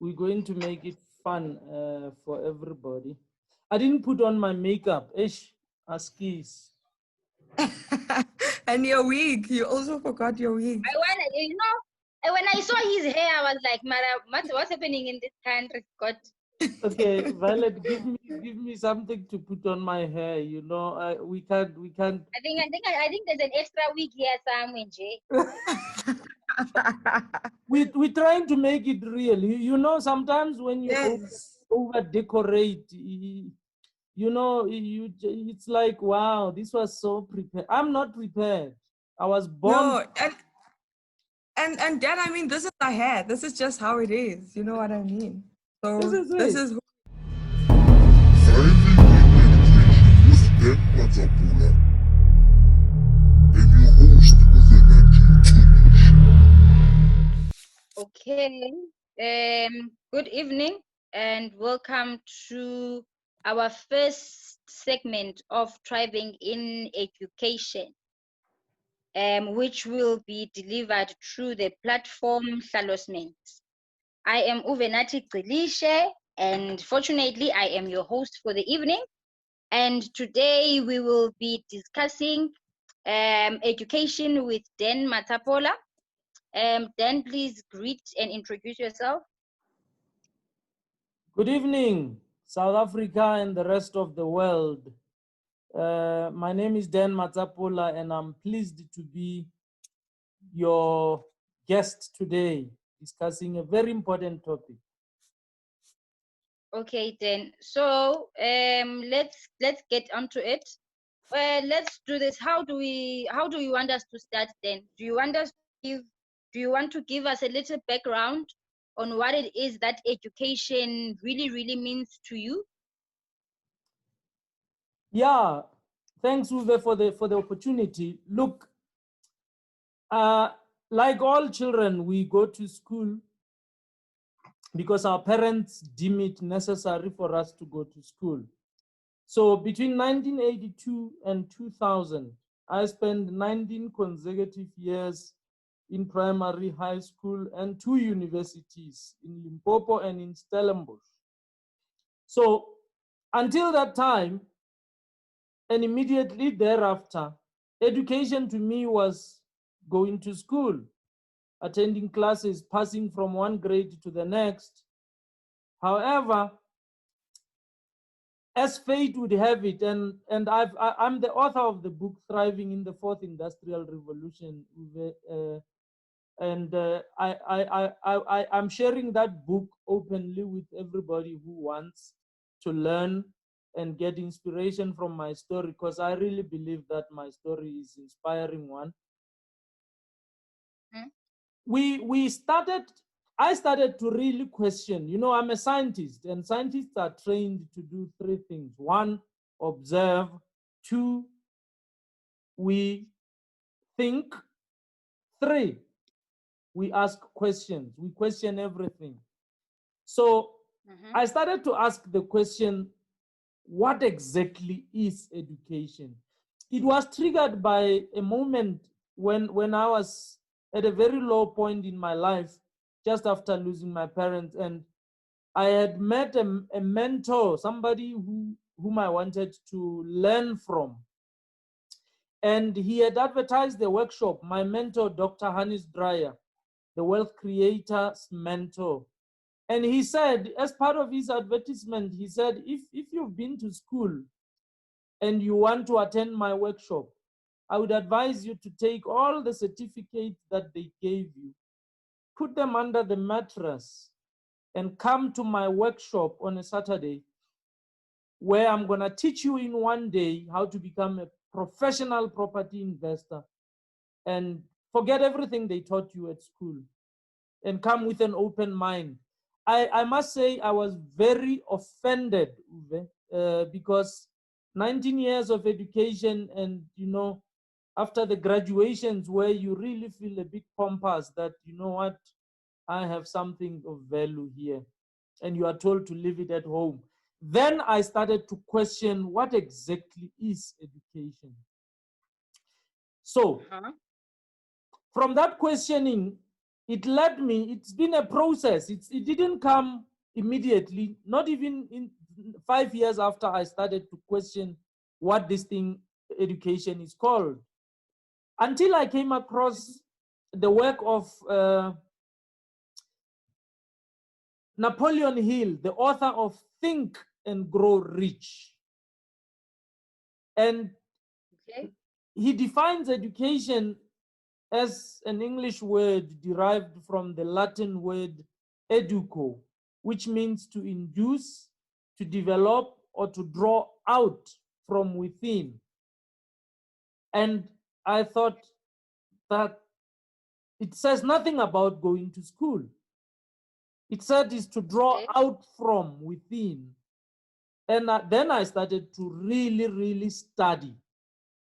we're going to make it fun for everybody. I didn't put on my makeup. Ish, askis. And your wig. You also forgot your wig. When I saw his hair, I was like, Mara, what's happening in this country? God. Okay, Violet, give me something to put on my hair. You know, we can't. I think there's an extra wig here somewhere, Jay. We're trying to make it real. You know, sometimes when you Yes. over decorate, you know, it's like, wow, this was so prepared. I'm not prepared. I was born. No, and Dad, I mean, this is our hair. This is just how it is. You know what I mean? So this is Thriving in Education with Dan Matsapula and your host, Okay. Good evening and welcome to our first segment of Thriving in Education, which will be delivered through the platform Tlhalosement. I am Uvenati Qilishe, and fortunately, I am your host for the evening. And today we will be discussing education with Dan Matapola. Dan, please greet and introduce yourself. Good evening, South Africa and the rest of the world. My name is Dan Matsapula, and I'm pleased to be your guest today, discussing a very important topic. Okay, then. So let's get onto it. Let's do this. How do you want us to start then? Do you want to give us a little background on what it is that education really means to you? Yeah, thanks, Uwe, for the opportunity. Look, like all children, we go to school because our parents deem it necessary for us to go to school. So between 1982 and 2000, I spent 19 consecutive years in primary, high school, and 2 universities in Limpopo and in Stellenbosch. So until that time, and immediately thereafter, education to me was going to school, attending classes, passing from one grade to the next. However, as fate would have it, and I'm the author of the book Thriving in the Fourth Industrial Revolution, and I'm sharing that book openly with everybody who wants to learn and get inspiration from my story, because I really believe that my story is inspiring one. I started to really question. You know, I'm a scientist, and scientists are trained to do 3 things. 1, observe. 2, we think. 3, we ask questions. We question everything. So I started to ask the question, what exactly is education? It was triggered by a moment when I was at a very low point in my life, just after losing my parents, and I had met a mentor, somebody whom I wanted to learn from. And he had advertised the workshop, my mentor, Dr. Hannes Dreyer, the wealth creator's mentor. And he said, as part of his advertisement, he said, if you've been to school and you want to attend my workshop, I would advise you to take all the certificates that they gave you, put them under the mattress, and come to my workshop on a Saturday, where I'm going to teach you in one day how to become a professional property investor, and forget everything they taught you at school and come with an open mind. I must say I was very offended, Uwe, because 19 years of education, and you know, after the graduations where you really feel a bit pompous that, you know what, I have something of value here, and you are told to leave it at home. Then I started to question, what exactly is education? So from that questioning, it led me, it's been a process. It didn't come immediately, not even in 5 years after I started to question what this thing education is called, until I came across the work of Napoleon Hill, the author of Think and Grow Rich. And he defines education as an English word derived from the Latin word educo, which means to induce, to develop, or to draw out from within. And I thought that it says nothing about going to school. It said is to draw out from within. And then I started to really study.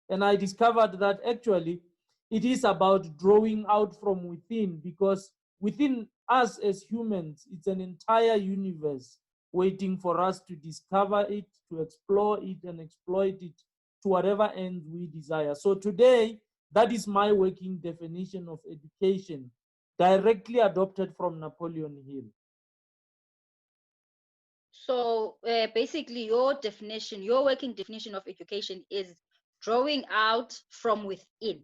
And I discovered that actually it is about drawing out from within, because within us as humans, it's an entire universe waiting for us to discover it, to explore it, and exploit it to whatever ends we desire. So today, that is my working definition of education, directly adopted from Napoleon Hill. So basically your definition, your working definition of education is drawing out from within.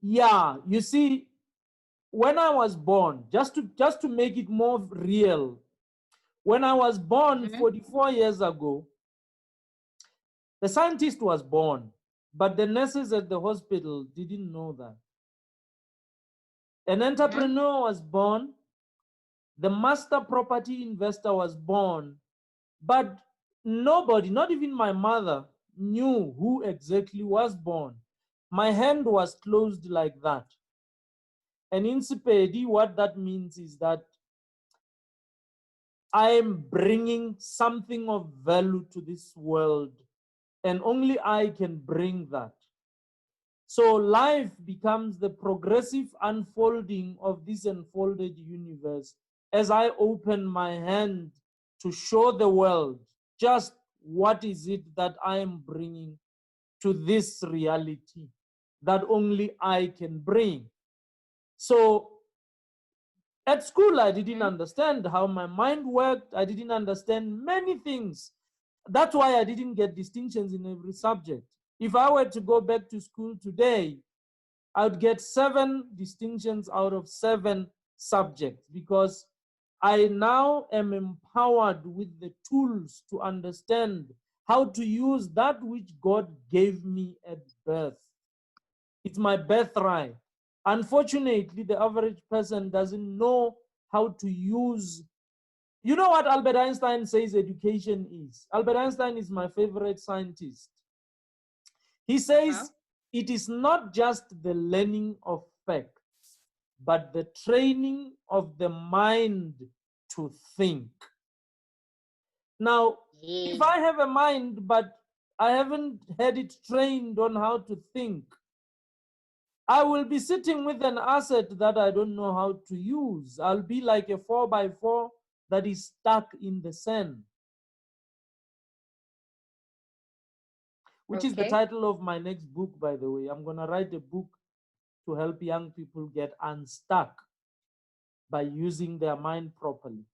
Yeah, you see, when I was born, just to make it more real, when I was born 44 years ago, the scientist was born, but the nurses at the hospital didn't know that. An entrepreneur was born, the master property investor was born, but nobody, not even my mother, knew who exactly was born. My hand was closed like that. And in Sepedi, what that means is that I am bringing something of value to this world, and only I can bring that. So life becomes the progressive unfolding of this unfolded universe as I open my hand to show the world just what is it that I am bringing to this reality that only I can bring. So at school, I didn't understand how my mind worked. I didn't understand many things. That's why I didn't get distinctions in every subject. If I were to go back to school today, I would get 7 distinctions out of 7 subjects, because I now am empowered with the tools to understand how to use that which God gave me at birth. It's my birthright. Unfortunately, the average person doesn't know how to use. You know what Albert Einstein says education is? Albert Einstein is my favorite scientist. He says it is not just the learning of facts, but the training of the mind to think. Now, if I have a mind, but I haven't had it trained on how to think, I will be sitting with an asset that I don't know how to use. I'll be like a 4x4 that is stuck in the sand. Which is the title of my next book, by the way. I'm going to write a book to help young people get unstuck by using their mind properly.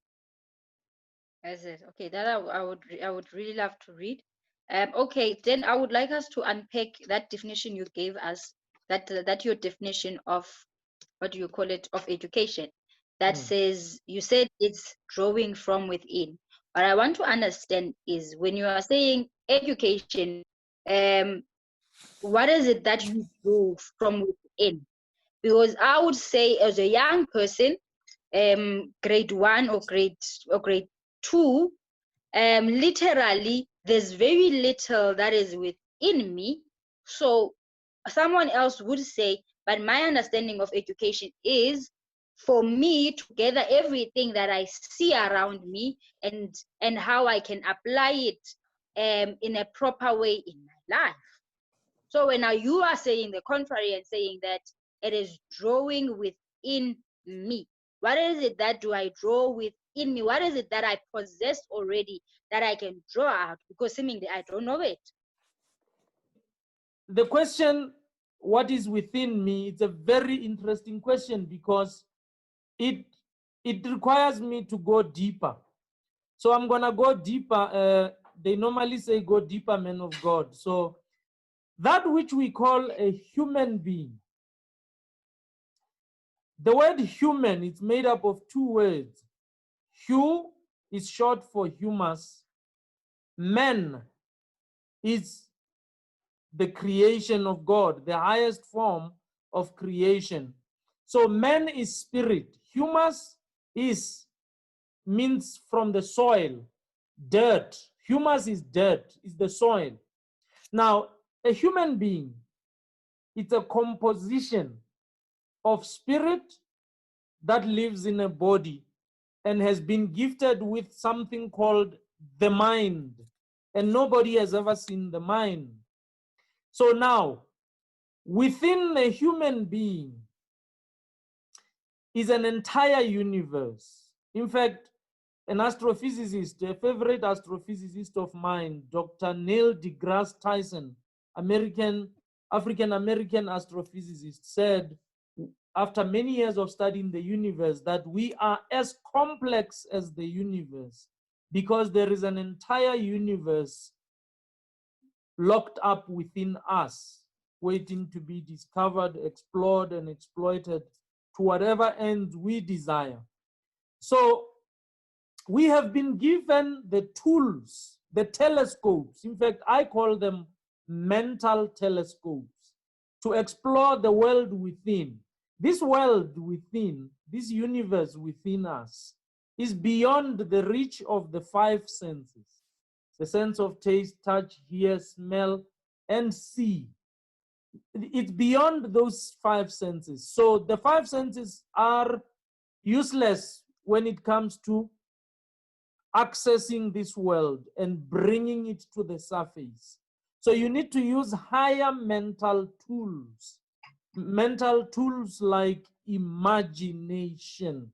Is it? Okay, that I would really love to read. Okay, then I would like us to unpack that definition you gave us, that your definition of, what do you call it, of education, that says, you said it's drawing from within. What I want to understand is, when you are saying education, what is it that you do from within? Because I would say, as a young person, grade 1 or grade 2, literally there's very little that is within me. So someone else would say, but my understanding of education is for me to gather everything that I see around me and how I can apply it in a proper way in my life. So when now you are saying the contrary and saying that it is drawing within me, what is it that do I draw within me? What is it that I possess already that I can draw out? Because seemingly I don't know it. The question what is within me, it's a very interesting question because it requires me to go deeper. So I'm gonna go deeper. They normally say go deeper, man of God. So that which we call a human being, the word human is made up of two words. Hu is short for humus. Man is the creation of God, the highest form of creation. So man is spirit. Humus means from the soil, dirt. Humus is dirt, is the soil. Now, a human being, it's a composition of spirit that lives in a body and has been gifted with something called the mind. And nobody has ever seen the mind. So now, within a human being is an entire universe. In fact, an astrophysicist, a favorite astrophysicist of mine, Dr. Neil deGrasse Tyson, African-American astrophysicist, said after many years of studying the universe that we are as complex as the universe because there is an entire universe locked up within us, waiting to be discovered, explored, and exploited to whatever end we desire. So we have been given the tools, the telescopes. In fact, I call them mental telescopes to explore the world within. This world within, this universe within us, is beyond the reach of the five senses. The sense of taste, touch, hear, smell, and see. It's beyond those five senses. So the five senses are useless when it comes to accessing this world and bringing it to the surface. So you need to use higher mental tools like imagination.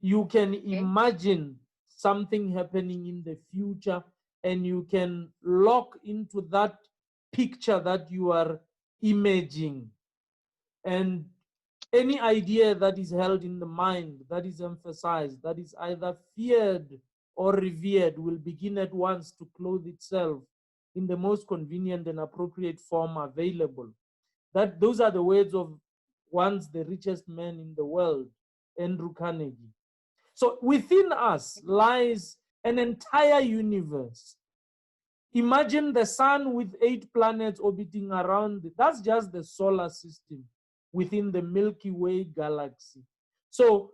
You can imagine something happening in the future and you can lock into that picture that you are imaging. And any idea that is held in the mind, that is emphasized, that is either feared or revered, will begin at once to clothe itself in the most convenient and appropriate form available. Those are the words of once the richest man in the world, Andrew Carnegie. So within us lies an entire universe. Imagine the sun with 8 planets orbiting around it. That's just the solar system within the Milky Way galaxy. So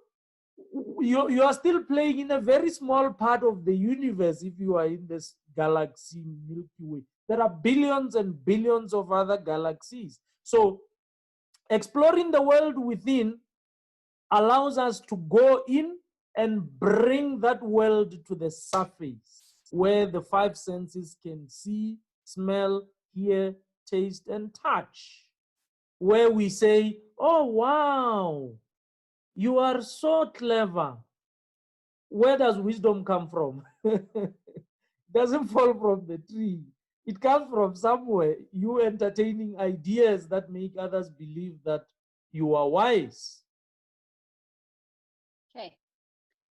you are still playing in a very small part of the universe if you are in this galaxy Milky Way. There are billions and billions of other galaxies. So exploring the world within allows us to go in and bring that world to the surface where the five senses can see, smell, hear, taste, and touch. Where we say, oh, wow, you are so clever. Where does wisdom come from? It doesn't fall from the tree. It comes from somewhere. You entertaining ideas that make others believe that you are wise.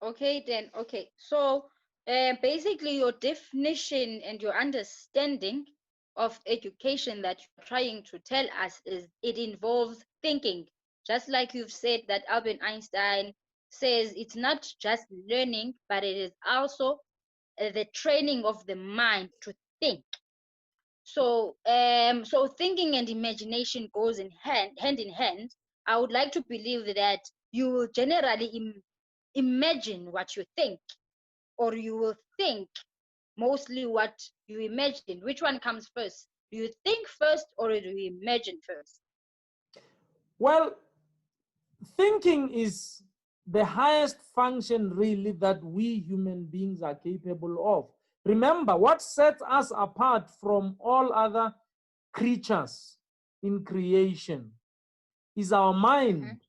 Okay, then. Okay, so basically your definition and your understanding of education that you're trying to tell us is it involves thinking. Just like you've said that Albert Einstein says it's not just learning, but it is also the training of the mind to think. So so thinking and imagination goes hand in hand. I would like to believe that you will generally imagine what you think, or you will think mostly what you imagine. Which one comes first? Do you think first or do you imagine first? Well, thinking is the highest function really that we human beings are capable of. Remember, what sets us apart from all other creatures in creation is our mind.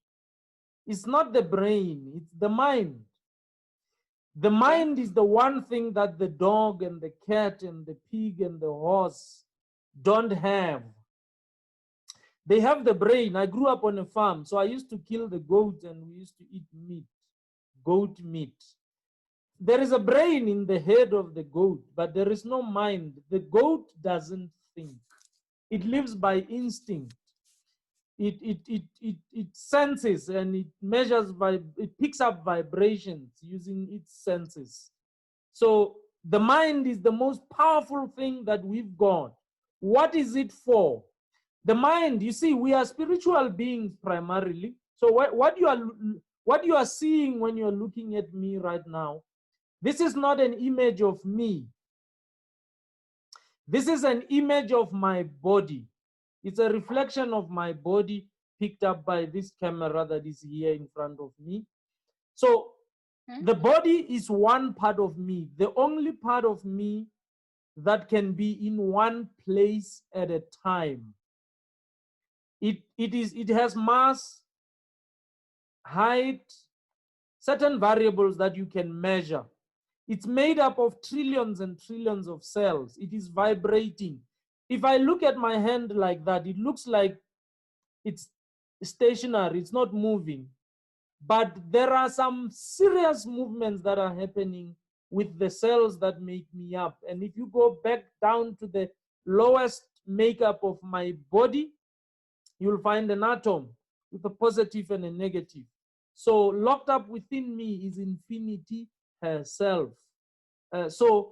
It's not the brain, it's the mind. The mind is the one thing that the dog and the cat and the pig and the horse don't have. They have the brain. I grew up on a farm, so I used to kill the goats and we used to eat meat, goat meat. There is a brain in the head of the goat, but there is no mind. The goat doesn't think. It lives by instinct. It senses and it measures, it picks up vibrations using its senses. So the mind is the most powerful thing that we've got. What is it for? The mind, you see, we are spiritual beings primarily. So what you are seeing when you're looking at me right now, this is not an image of me. This is an image of my body. It's a reflection of my body picked up by this camera that is here in front of me. So the body is one part of me, the only part of me that can be in one place at a time. It has mass, height, certain variables that you can measure. It's made up of trillions and trillions of cells. It is vibrating. If I look at my hand like that, it looks like it's stationary, it's not moving. But there are some serious movements that are happening with the cells that make me up. And if you go back down to the lowest makeup of my body, you'll find an atom with a positive and a negative. So locked up within me is infinity herself. So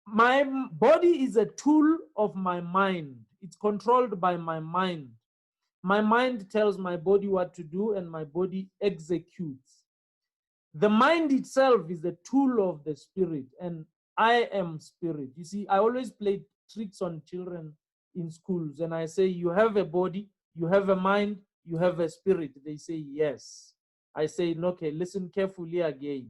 my body is a tool of my mind. It's controlled by my mind. My mind tells my body what to do and my body executes. The mind itself is the tool of the spirit, and I am spirit. You see, I always play tricks on children in schools, and I say, you have a body, you have a mind, you have a spirit. They say, yes. I say, okay, listen carefully again.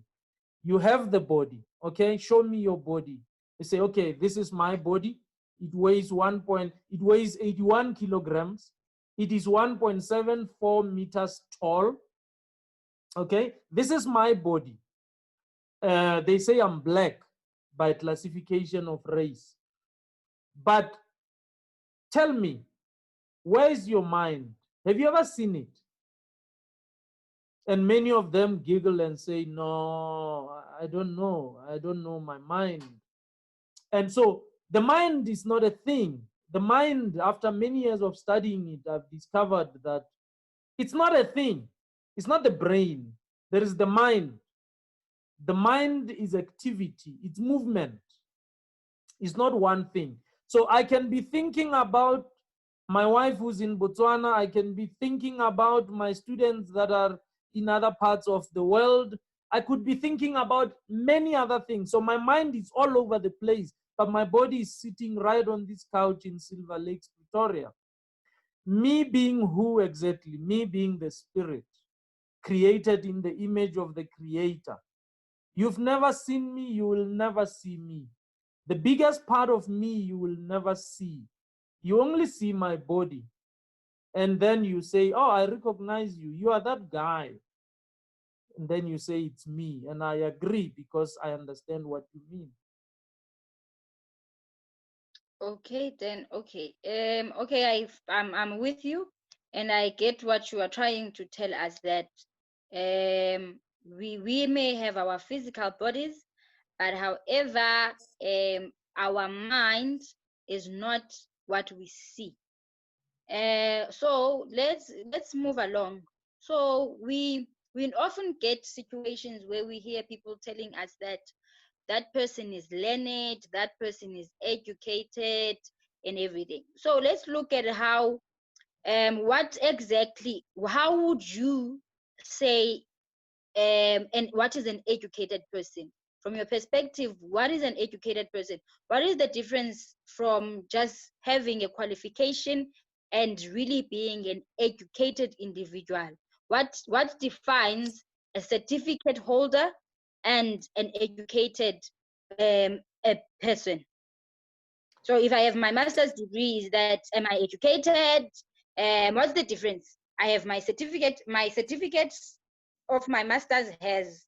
You have the body, okay? Show me your body. They say, okay, this is my body. It weighs 81 kilograms. It is 1.74 meters tall. Okay, this is my body. They say I'm black by classification of race. But tell me, where is your mind? Have you ever seen it? And many of them giggle and say, no, I don't know. I don't know my mind. And so the mind is not a thing. The mind, after many years of studying it, I've discovered that it's not a thing. It's not the brain. There is the mind. The mind is activity. It's movement. It's not one thing. So I can be thinking about my wife who's in Botswana. I can be thinking about my students that are in other parts of the world. I could be thinking about many other things. So my mind is all over the place, but my body is sitting right on this couch in Silver Lakes, Pretoria. Me being who exactly? Me being the spirit, created in the image of the creator. You've never seen me, you will never see me. The biggest part of me you will never see. You only see my body. And then you say, oh, I recognize you. You are that guy. And then you say, it's me. And I agree because I understand what you mean. Okay, then, okay. Okay, I'm with you, and I get what you are trying to tell us, that we may have our physical bodies, but however, our mind is not what we see. So let's move along. So we often get situations where we hear people telling us that that person is learned, that person is educated, and everything. So let's look at how how would you say and what is an educated person? From your perspective, what is an educated person? What is the difference from just having a qualification and really being an educated individual? What defines a certificate holder and an educated a person? So if I have my master's degree, is that, am I educated? What's the difference? I have my certificate. My certificate of my master's has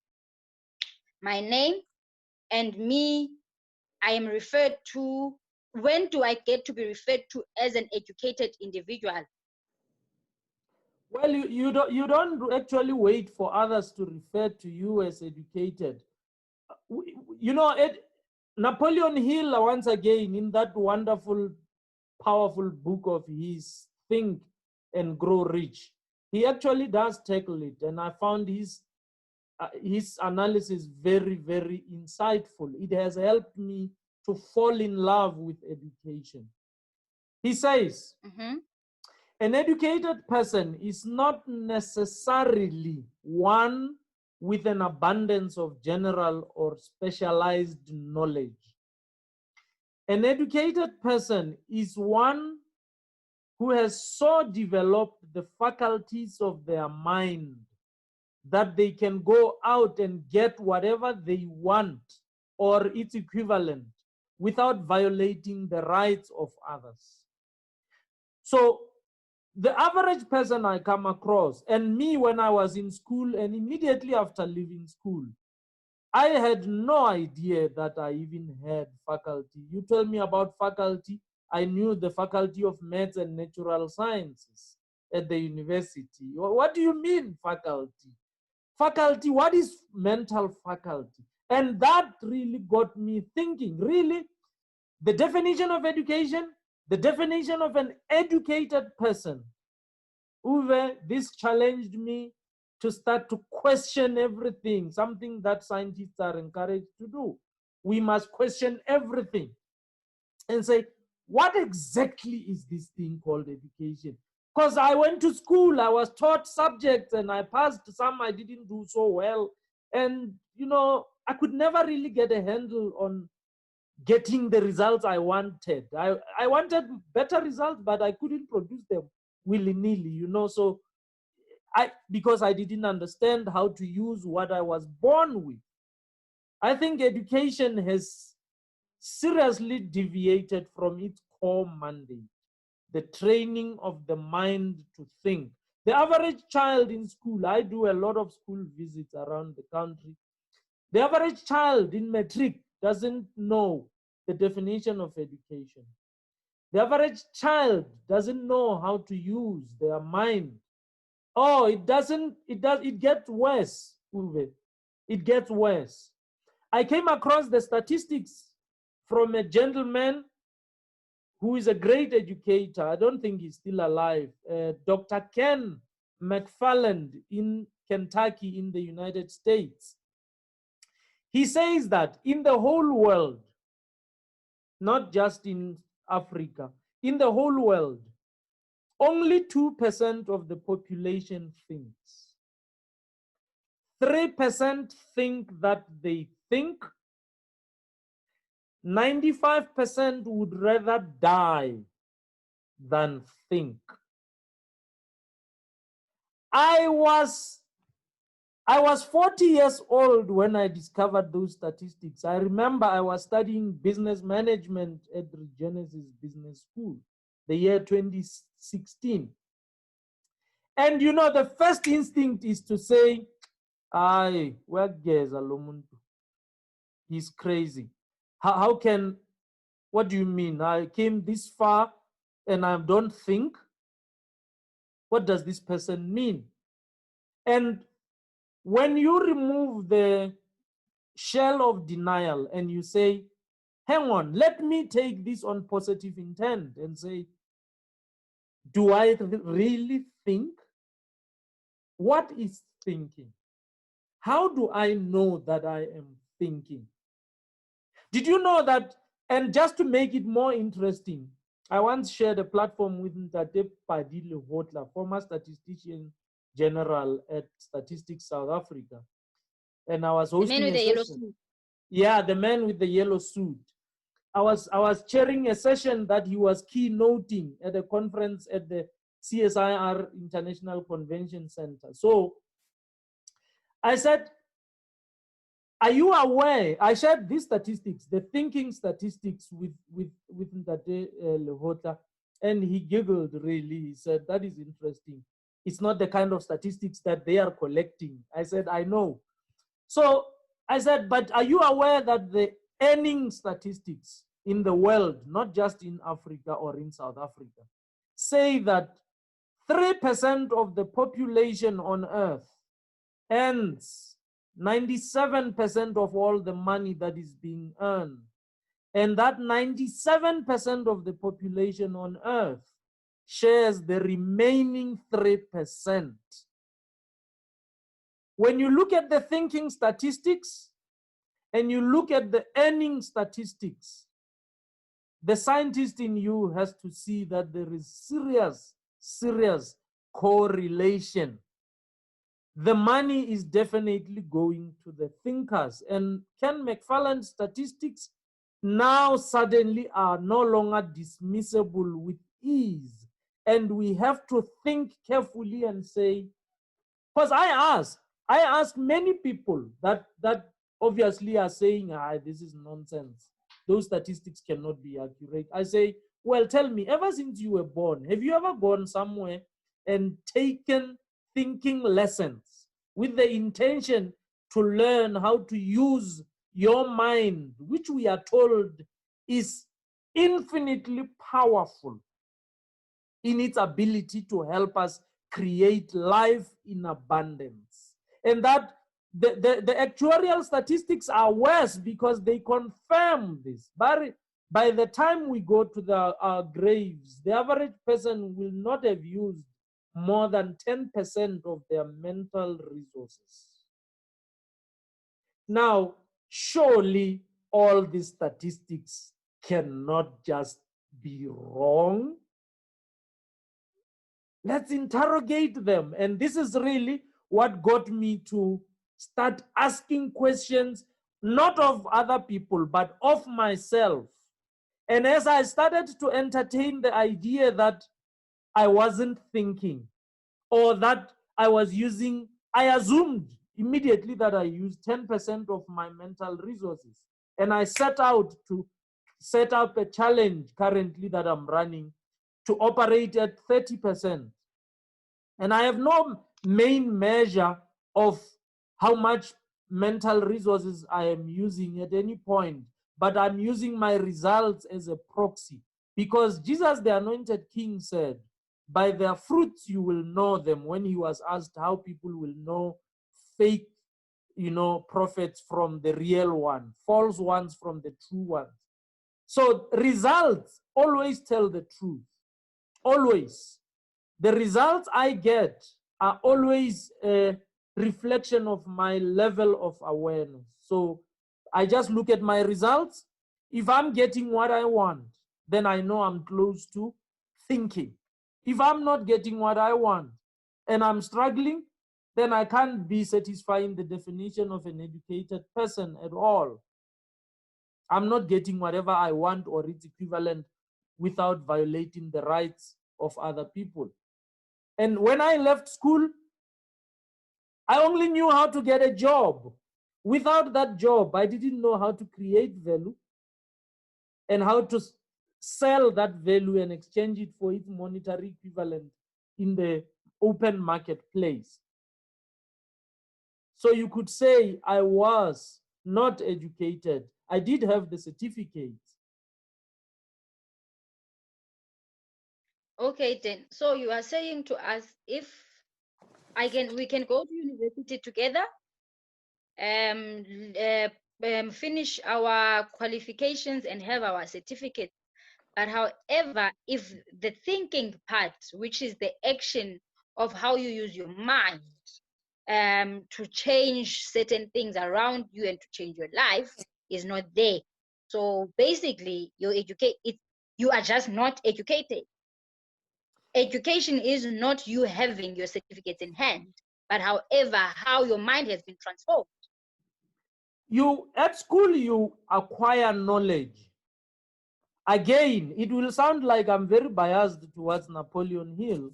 my name, and me, I am referred to when do I get to be referred to as an educated individual? Well, you don't actually wait for others to refer to you as educated. You know, Napoleon Hill, once again, in that wonderful, powerful book of his, Think and Grow Rich, he actually does tackle it, and I found his analysis very, very insightful. It has helped me to fall in love with education. He says, an educated person is not necessarily one with an abundance of general or specialized knowledge. An educated person is one who has so developed the faculties of their mind that they can go out and get whatever they want or its equivalent without violating the rights of others. So the average person I come across, and me when I was in school and immediately after leaving school, I had no idea that I even had faculty. You tell me about faculty, I knew the faculty of maths and natural sciences at the university. What do you mean faculty? Faculty, what is mental faculty? And that really got me thinking, really, the definition of education, the definition of an educated person. Uwe, this challenged me to start to question everything, something that scientists are encouraged to do. We must question everything and say, what exactly is this thing called education? Because I went to school, I was taught subjects and I passed some, I didn't do so well. And, you know, I could never really get a handle on getting the results I wanted. I wanted better results, but I couldn't produce them willy-nilly, you know. So because I didn't understand how to use what I was born with. I think education has seriously deviated from its core mandate, the training of the mind to think. The average child in school, I do a lot of school visits around the country. The average child in matric doesn't know the definition of education. The average child doesn't know how to use their mind. Oh, it gets worse, Uwe. It gets worse. I came across the statistics from a gentleman who is a great educator. I don't think he's still alive. Dr. Ken McFarland in Kentucky in the United States. He says that in the whole world, not just in Africa, in the whole world, only 2% of the population thinks. 3% think that they think. 95% would rather die than think. I was 40 years old when I discovered those statistics. I remember I was studying business management at the Genesis Business School, the year 2016. And you know, the first instinct is to say, "Ay, where is Alomuntu? He's crazy. How can, what do you mean? I came this far and I don't think? What does this person mean?" And when you remove the shell of denial and you say, hang on, let me take this on positive intent and say, do I really think? What is thinking? How do I know that I am thinking? Did you know that? And just to make it more interesting, I once shared a platform with Ntate Padile Hotla, former statistician general at Statistics South Africa. And I was hosting a session. Yeah, the man with the yellow suit. I was chairing a session that he was keynoting at a conference at the CSIR International Convention Center. So I said, are you aware? I shared these statistics, the thinking statistics with Ntate Lehota, and he giggled really. He said, that is interesting. It's not the kind of statistics that they are collecting. I said, I know. So I said, but are you aware that the earning statistics in the world, not just in Africa or in South Africa, say that 3% of the population on earth earns 97% of all the money that is being earned. And that 97% of the population on earth shares the remaining 3%. When you look at the thinking statistics and you look at the earning statistics, the scientist in you has to see that there is serious correlation. The money is definitely going to the thinkers. And Ken McFarland's statistics now suddenly are no longer dismissible with ease. And we have to think carefully and say, because I ask many people that obviously are saying, this is nonsense. Those statistics cannot be accurate. I say, well, tell me, ever since you were born, have you ever gone somewhere and taken thinking lessons with the intention to learn how to use your mind, which we are told is infinitely powerful in its ability to help us create life in abundance? And that the actuarial statistics are worse because they confirm this. But by the time we go to our graves, the average person will not have used more than 10% of their mental resources. Now, surely all these statistics cannot just be wrong. Let's interrogate them. And this is really what got me to start asking questions, not of other people, but of myself. And as I started to entertain the idea that I wasn't thinking, or that I was using, I assumed immediately that I used 10% of my mental resources. And I set out to set up a challenge currently that I'm running to operate at 30%. And I have no main measure of how much mental resources I am using at any point, but I'm using my results as a proxy. Because Jesus, the anointed king, said, by their fruits you will know them, when he was asked how people will know fake, prophets from the real one, false ones from the true ones. So results always tell the truth. Always. The results I get are always a reflection of my level of awareness. So I just look at my results. If I'm getting what I want, then I know I'm close to thinking. If I'm not getting what I want and I'm struggling, then I can't be satisfying the definition of an educated person at all. I'm not getting whatever I want or its equivalent without violating the rights of other people. And when I left school, I only knew how to get a job. Without that job, I didn't know how to create value and how to sell that value and exchange it for its monetary equivalent in the open marketplace. So you could say I was not educated. I did have the certificate. Okay, then. So you are saying to us, if we can go to university together, finish our qualifications and have our certificate. But however, if the thinking part, which is the action of how you use your mind to change certain things around you and to change your life, is not there. So basically, you are just not educated. Education is not you having your certificates in hand, but however, how your mind has been transformed. At school, you acquire knowledge. Again, it will sound like I'm very biased towards Napoleon Hill,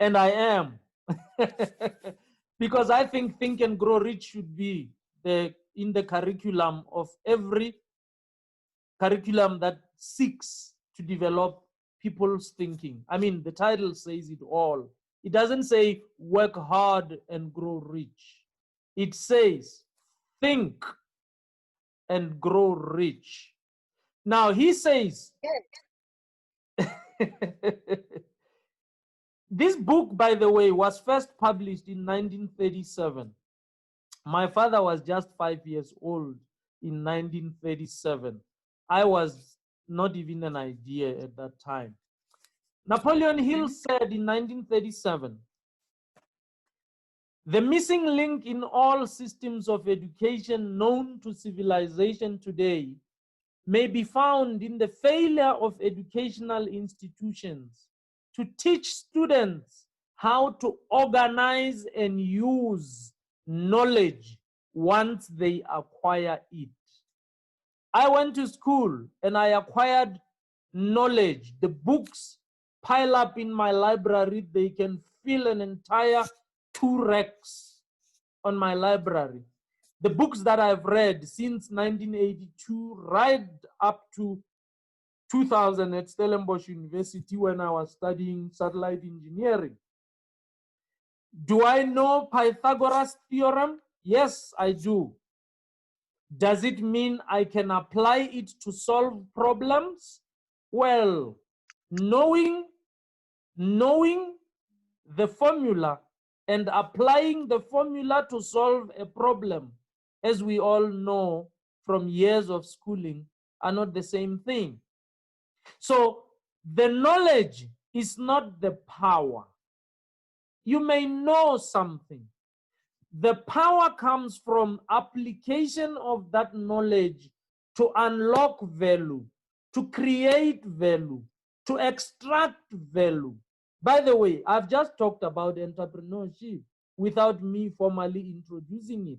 and I am. Because I think Think and Grow Rich should be in the curriculum of every curriculum that seeks to develop people's thinking. I mean, the title says it all. It doesn't say work hard and grow rich. It says think and grow rich. Now he says, this book, by the way, was first published in 1937. My father was just 5 years old in 1937. I was not even an idea at that time. Napoleon Hill said in 1937, the missing link in all systems of education known to civilization today may be found in the failure of educational institutions to teach students how to organize and use knowledge once they acquire it. I went to school and I acquired knowledge. The books pile up in my library. They can fill an entire 2 racks on my library. The books that I've read since 1982 right up to 2000 at Stellenbosch University when I was studying satellite engineering. Do I know Pythagoras' theorem? Yes, I do. Does it mean I can apply it to solve problems? Well, knowing the formula and applying the formula to solve a problem, as we all know from years of schooling, are not the same thing. So the knowledge is not the power. You may know something. The power comes from application of that knowledge to unlock value, to create value, to extract value. By the way, I've just talked about entrepreneurship without me formally introducing it.